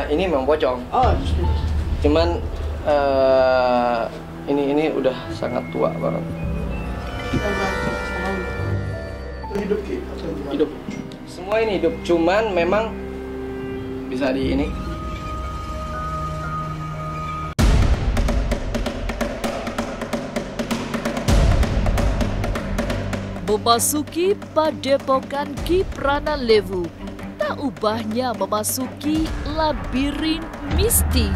ini memang pocong. Oh, justru. Cuman ini udah sangat tua banget. Hidup gitu atau gimana? Hidup. Semua ini hidup, cuman memang bisa di ini. Memasuki padepokan Ki Pranalewu, tak ubahnya memasuki labirin mistik.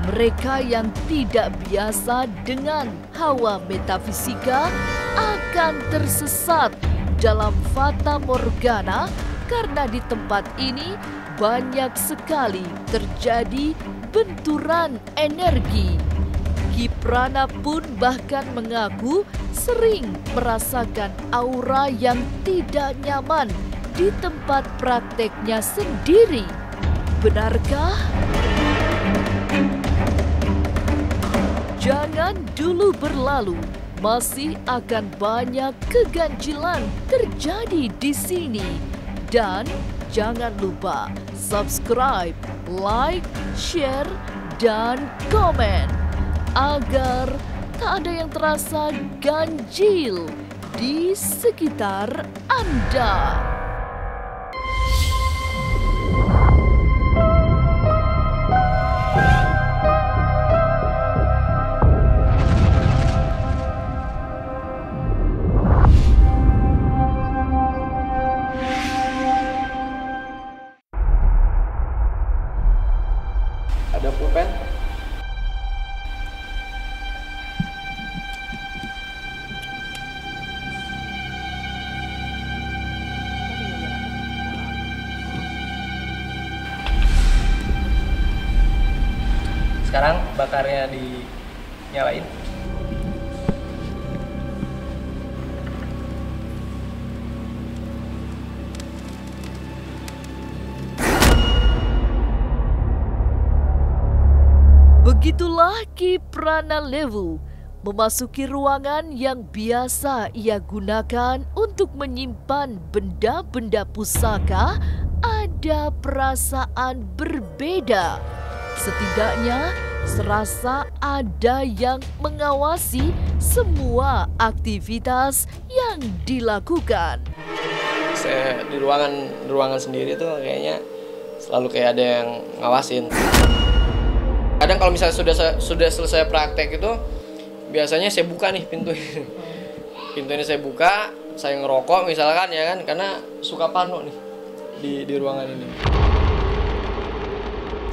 Mereka yang tidak biasa dengan hawa metafisika akan tersesat dalam fata morgana karena di tempat ini banyak sekali terjadi benturan energi. Ki Prana pun bahkan mengaku sering merasakan aura yang tidak nyaman di tempat prakteknya sendiri. Benarkah? Jangan dulu berlalu, masih akan banyak keganjilan terjadi di sini. Dan jangan lupa subscribe, like, share, dan komen agar tak ada yang terasa ganjil di sekitar Anda. Ada pulpen. Sekarang bakarnya dinyalain. Begitulah Ki Pranalewu memasuki ruangan yang biasa ia gunakan untuk menyimpan benda-benda pusaka. Ada perasaan berbeda. Setidaknya serasa ada yang mengawasi semua aktivitas yang dilakukan. Saya di ruangan sendiri tuh kayaknya selalu kayak ada yang ngawasin. Kadang kalau misalnya sudah selesai praktek itu biasanya saya buka nih pintu. Pintu ini saya buka, saya ngerokok misalkan ya kan, karena suka parno nih di ruangan ini.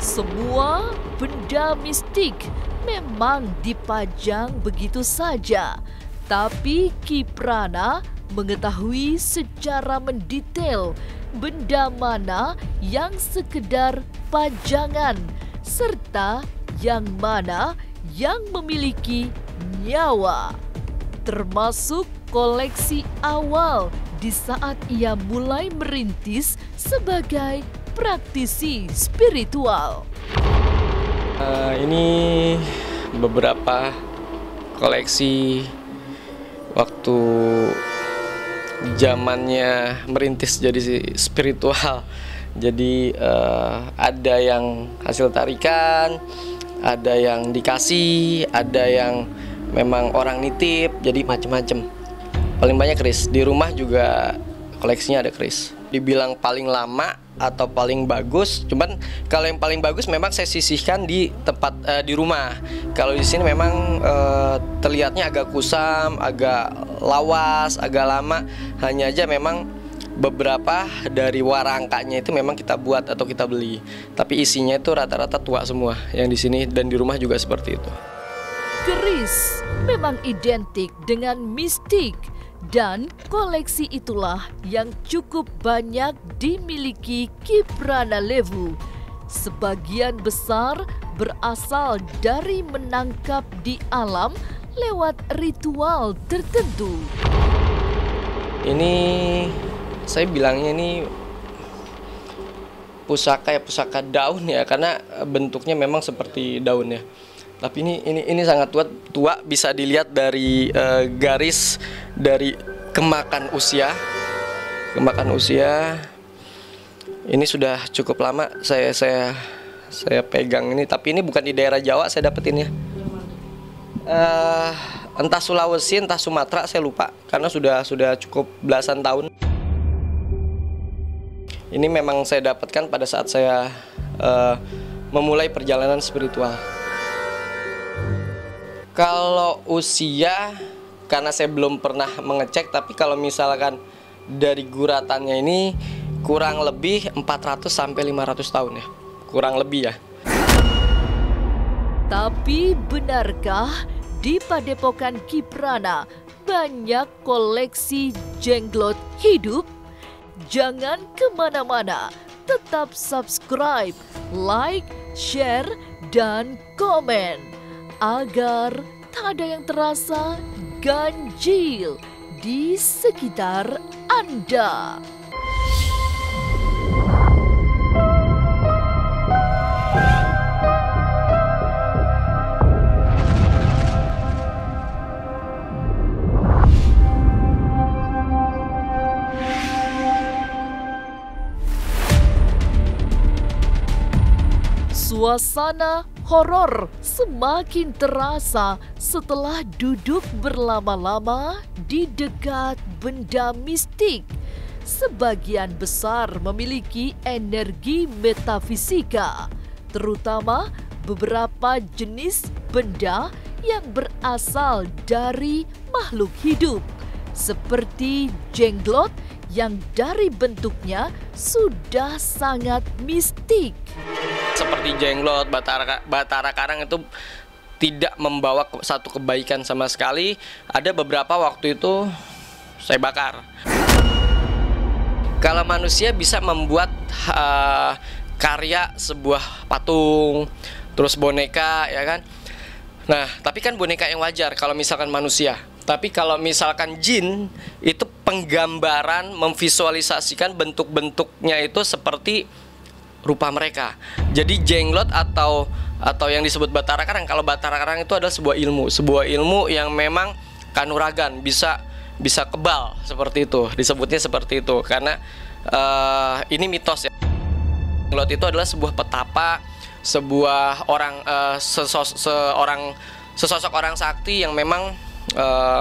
Semua benda mistik memang dipajang begitu saja, tapi Ki Prana mengetahui secara mendetail benda mana yang sekedar pajangan serta yang mana yang memiliki nyawa. Termasuk koleksi awal di saat ia mulai merintis sebagai praktisi spiritual. Ini beberapa koleksi waktu zamannya merintis jadi spiritual. Jadi ada yang hasil tarikan, ada yang dikasih, ada yang memang orang nitip, jadi macem-macem. Paling banyak keris. Di rumah juga koleksinya ada keris. Dibilang paling lama atau paling bagus, cuman kalau yang paling bagus memang saya sisihkan di tempat di rumah. Kalau di sini memang terlihatnya agak kusam, agak lawas, agak lama. Hanya aja memang beberapa dari warangkanya itu memang kita buat atau kita beli, tapi isinya itu rata-rata tua semua yang di sini dan di rumah juga seperti itu. Keris memang identik dengan mistik dan koleksi itulah yang cukup banyak dimiliki Ki Pranalewu. Sebagian besar berasal dari menangkap di alam lewat ritual tertentu. Ini saya bilangnya ini pusaka pusaka daun ya, karena bentuknya memang seperti daun ya. Tapi ini sangat tua, bisa dilihat dari garis dari kemakan usia. Kemakan usia ini sudah cukup lama saya saya pegang ini, tapi ini bukan di daerah Jawa saya dapetinnya. Entah Sulawesi, entah Sumatera, saya lupa karena sudah cukup belasan tahun. Ini memang saya dapatkan pada saat saya memulai perjalanan spiritual. Kalau usia, karena saya belum pernah mengecek, tapi kalau misalkan dari guratannya ini kurang lebih 400 sampai 500 tahun ya. Kurang lebih ya. Tapi benarkah di Padepokan Kiprana banyak koleksi jenglot hidup? Jangan kemana-mana, tetap subscribe, like, share, dan komen agar tak ada yang terasa ganjil di sekitar Anda. Suasana horor semakin terasa setelah duduk berlama-lama di dekat benda mistik. Sebagian besar memiliki energi metafisika, terutama beberapa jenis benda yang berasal dari makhluk hidup, seperti jenglot yang dari bentuknya sudah sangat mistik. Seperti jenglot, batara karang itu tidak membawa satu kebaikan sama sekali. Ada beberapa waktu itu saya bakar. Kalau manusia bisa membuat karya sebuah patung, terus boneka, ya kan? Nah, tapi kan boneka yang wajar kalau misalkan manusia. Tapi kalau misalkan jin, itu penggambaran, memvisualisasikan bentuk-bentuknya itu seperti rupa mereka. Jadi jenglot atau yang disebut batara karang, kalau batara karang itu adalah sebuah ilmu yang memang kanuragan, bisa kebal, seperti itu, disebutnya seperti itu karena ini mitos ya. Jenglot itu adalah sebuah petapa, sebuah orang sesosok orang sakti yang memang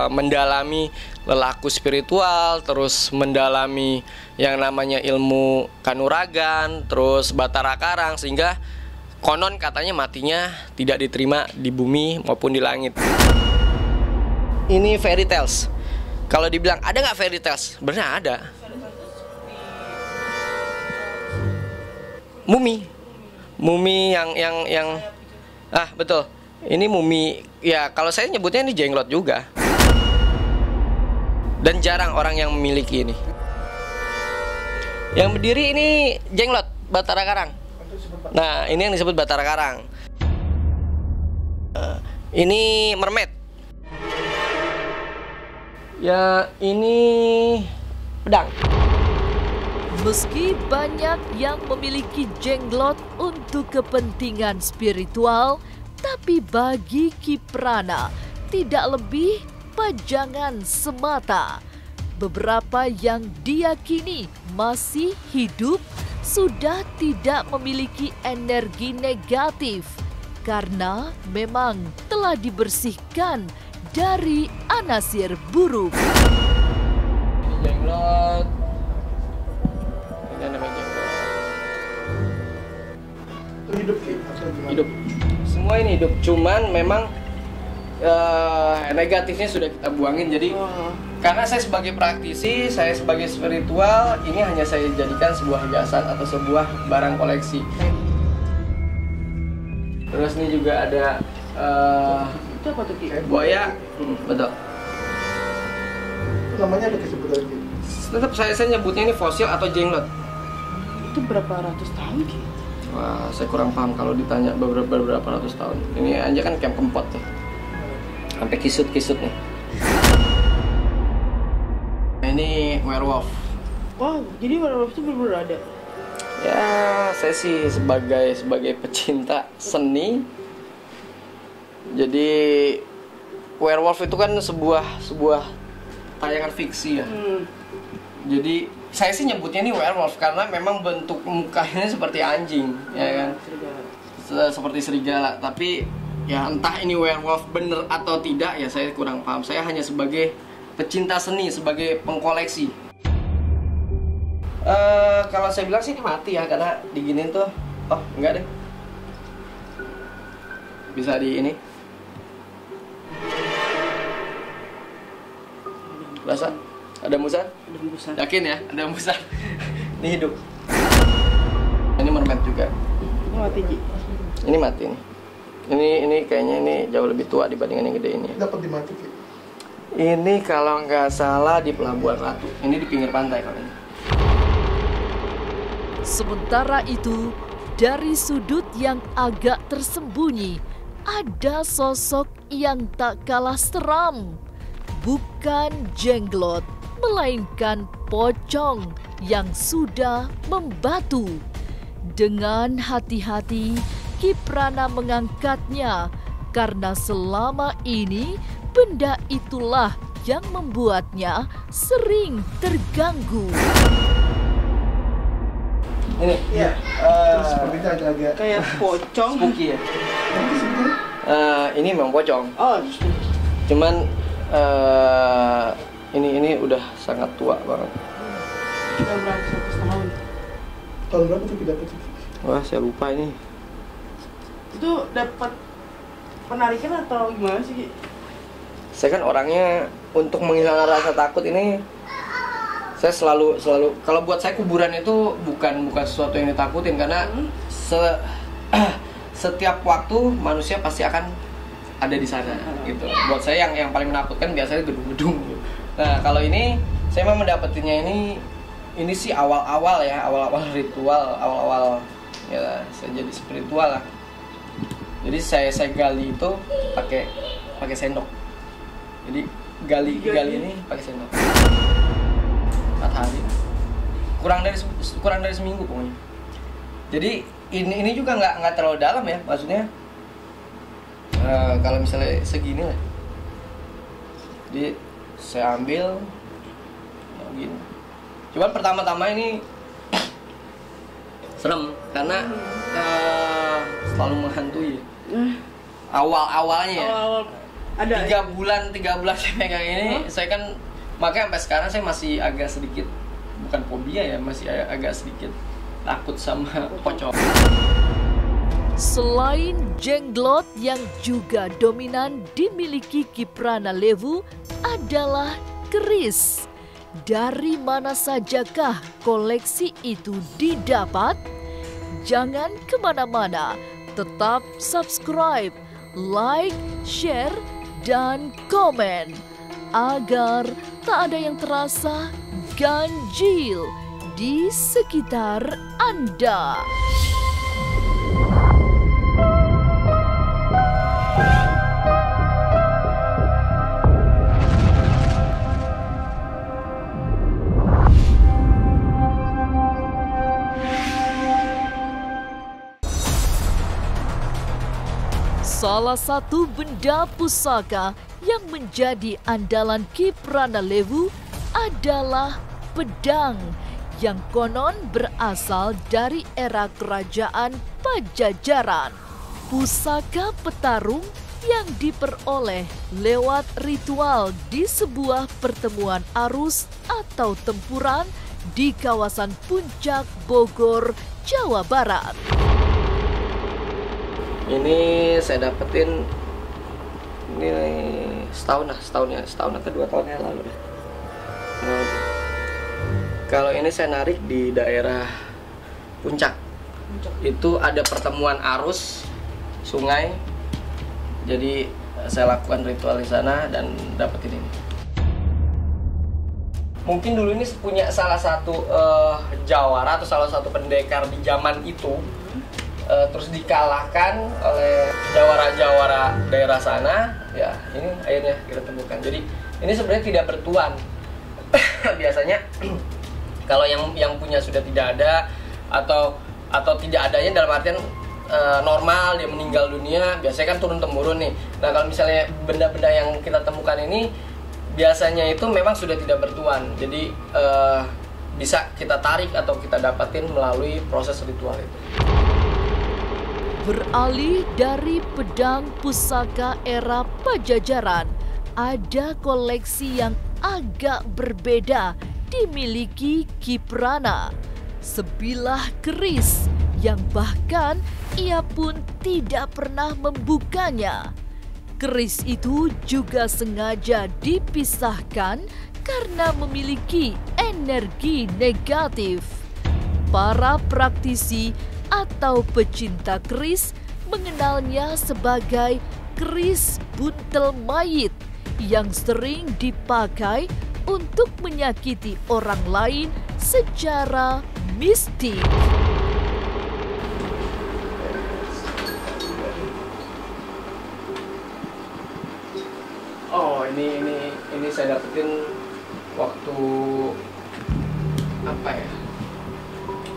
mendalami lelaku spiritual, terus mendalami yang namanya ilmu kanuragan, terus batara karang, sehingga konon katanya matinya tidak diterima di bumi maupun di langit. Ini fairy tales. Kalau dibilang ada nggak fairy tales? Benar ada. Mumi yang betul. Ini mumi ya, kalau saya nyebutnya ini jenglot juga. Dan jarang orang yang memiliki ini. Yang berdiri ini jenglot, batara karang. Nah, ini yang disebut batara karang. Ini mermaid. Ya, ini pedang. Meski banyak yang memiliki jenglot untuk kepentingan spiritual, tapi bagi Kiprana tidak lebih pajangan semata. Beberapa yang diyakini masih hidup sudah tidak memiliki energi negatif karena memang telah dibersihkan dari anasir buruk. Jenglot. Ini namanya jenglot. Itu hidup Ki, atau gimana? Hidup. Semua ini hidup, cuman memang negatifnya sudah kita buangin. Jadi karena saya sebagai praktisi, saya sebagai spiritual, ini hanya saya jadikan sebuah hiasan atau sebuah barang koleksi. Terus ini juga ada itu apa tuh Ki? buaya, betul. Itu namanya ada kesebutan Ki? Tetap saya nyebutnya ini fosil atau jenglot. Itu berapa ratus tahun Ki? Wah, saya kurang paham kalau ditanya beberapa ratus tahun. Ini aja kan camp kempot tuh, sampai kisut-kisut nih. Ini werewolf. Wow, jadi werewolf itu benar-benar ada? Ya, saya sih sebagai pecinta seni. Jadi werewolf itu kan sebuah tayangan fiksi ya. Jadi saya sih nyebutnya ini werewolf karena memang bentuk mukanya seperti anjing, ya kan. seperti serigala. Tapi ya entah ini werewolf bener atau tidak ya saya kurang paham. Saya hanya sebagai pecinta seni, sebagai pengkoleksi. Kalau saya bilang sih ini mati ya, karena diginin tuh. Oh enggak deh, bisa di ini. Rasa ada musan? Ada hembusan. Yakin ya ada musan? Ini hidup. Ini mermaid juga. Ini mati, Ji. Ini mati nih. Ini kayaknya ini jauh lebih tua dibandingkan yang gede ini. Dapat di mati, Ki. Ini kalau nggak salah di Pelabuhan Ratu. Ini di pinggir pantai kalau ini. Sementara itu, dari sudut yang agak tersembunyi, ada sosok yang tak kalah seram. Bukan jenglot, melainkan pocong yang sudah membatu. Dengan hati-hati, Kiprana mengangkatnya karena selama ini benda itulah yang membuatnya sering terganggu. Ini. Iya. Terus Sepertinya agak-agak Kayak pocong. spooky ya. Nanti sebenarnya. Ini memang pocong. Oh, Cuman ini udah sangat tua banget. udah berapa 100 tahun. Tahun berapa tuh dapat? Wah, saya lupa ini. Itu dapat penarikan atau gimana sih, Ki? Saya kan orangnya untuk menghilangkan rasa takut ini, saya selalu kalau buat saya kuburan itu bukan sesuatu yang ditakutin, karena setiap waktu manusia pasti akan ada di sana gitu. Buat saya yang paling menakutkan biasanya gedung-gedung. Nah, kalau ini saya memang mendapatinya ini sih awal-awal ritual, awal-awal ya saya jadi spiritual lah. Jadi saya gali itu pakai sendok. Jadi gali ini pakai sendok. 4 hari. Kurang dari seminggu pokoknya. Jadi ini juga nggak terlalu dalam ya, maksudnya. Kalau misalnya segini lah. Jadi saya ambil ya begini. Cuman pertama-tama ini serem karena selalu menghantui. Awal-awalnya ya. Awal ada 3 bulan saya pegang ini, saya kan makanya sampai sekarang saya masih agak sedikit, bukan fobia ya, masih agak sedikit takut sama pocong. Selain jenglot yang juga dominan dimiliki Kiprana Lewu adalah keris. Dari mana sajakah koleksi itu didapat? Jangan kemana-mana, tetap subscribe, like, share, dan komen agar tak ada yang terasa ganjil di sekitar Anda. Salah satu benda pusaka yang menjadi andalan Kiprana Lewu adalah pedang yang konon berasal dari era kerajaan Pajajaran. Pusaka petarung yang diperoleh lewat ritual di sebuah pertemuan arus atau tempuran di kawasan Puncak Bogor, Jawa Barat. Ini saya dapetin ini setahun atau 2 tahun yang lalu. Kalau ini saya narik di daerah Puncak. Itu ada pertemuan arus sungai. Jadi saya lakukan ritual di sana dan dapetin ini. Mungkin dulu ini punya salah satu jawara atau salah satu pendekar di zaman itu. Terus dikalahkan oleh jawara-jawara daerah sana. Ya, ini akhirnya kita temukan. Jadi ini sebenarnya tidak bertuan. Biasanya kalau yang punya sudah tidak ada atau tidak adanya dalam artian normal, dia meninggal dunia, biasanya kan turun temurun nih. Nah, kalau misalnya benda-benda yang kita temukan ini biasanya itu memang sudah tidak bertuan. Jadi bisa kita tarik atau kita dapatin melalui proses ritual itu. Beralih dari pedang pusaka era Pajajaran, ada koleksi yang agak berbeda dimiliki Kiprana. Sebilah keris yang bahkan ia pun tidak pernah membukanya. Keris itu juga sengaja dipisahkan karena memiliki energi negatif. Para praktisi atau pecinta keris mengenalnya sebagai keris buntel mayit yang sering dipakai untuk menyakiti orang lain secara mistik. Oh, ini saya dapetin waktu apa ya?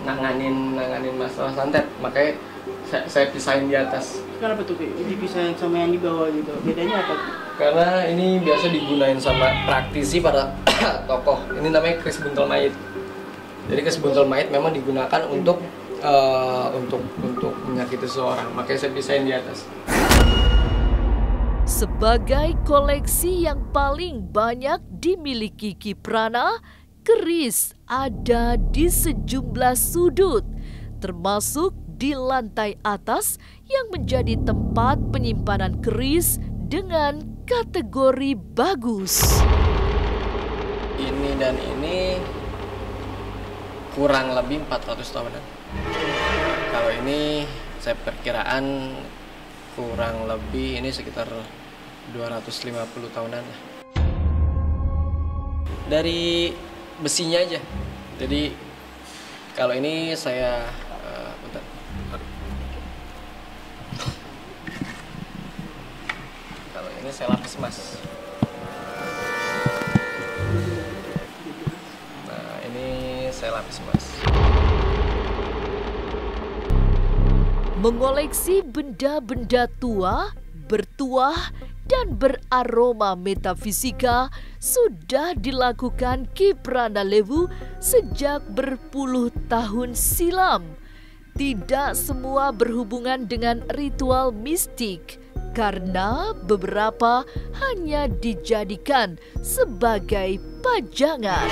Nanganin masalah santet, makanya saya pisahin di atas. Kenapa tuh Ki? Dipisahin sama yang di bawah gitu? Bedanya apa tuh? Karena ini biasa digunain sama praktisi para tokoh. Ini namanya keris buntel mayit. Jadi keris buntel mayit memang digunakan untuk menyakiti seseorang. Makanya saya pisahin di atas. Sebagai koleksi yang paling banyak dimiliki Kiprana, keris ada di sejumlah sudut, termasuk di lantai atas yang menjadi tempat penyimpanan keris dengan kategori bagus. Ini dan ini kurang lebih 400 tahunan. Kalau ini saya perkiraan kurang lebih ini sekitar 250 tahunan lah. Dari besinya aja. Jadi kalau ini saya bentar. Kalau ini saya lapis emas. Nah, ini saya lapis emas. Mengoleksi benda-benda tua, bertuah, dan beraroma metafisika sudah dilakukan Kiprana Lewu sejak berpuluh tahun silam. Tidak semua berhubungan dengan ritual mistik, karena beberapa hanya dijadikan sebagai pajangan.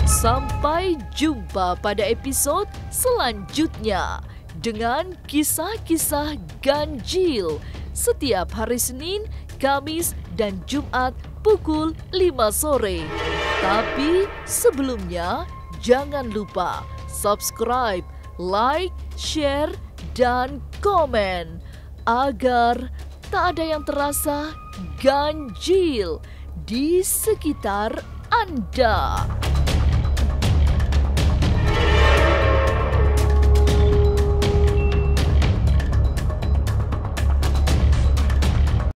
Sampai jumpa pada episode selanjutnya dengan kisah-kisah ganjil setiap hari Senin, Kamis, dan Jumat pukul 5 sore. Tapi sebelumnya jangan lupa subscribe, like, share, dan komen agar tak ada yang terasa ganjil di sekitar Anda.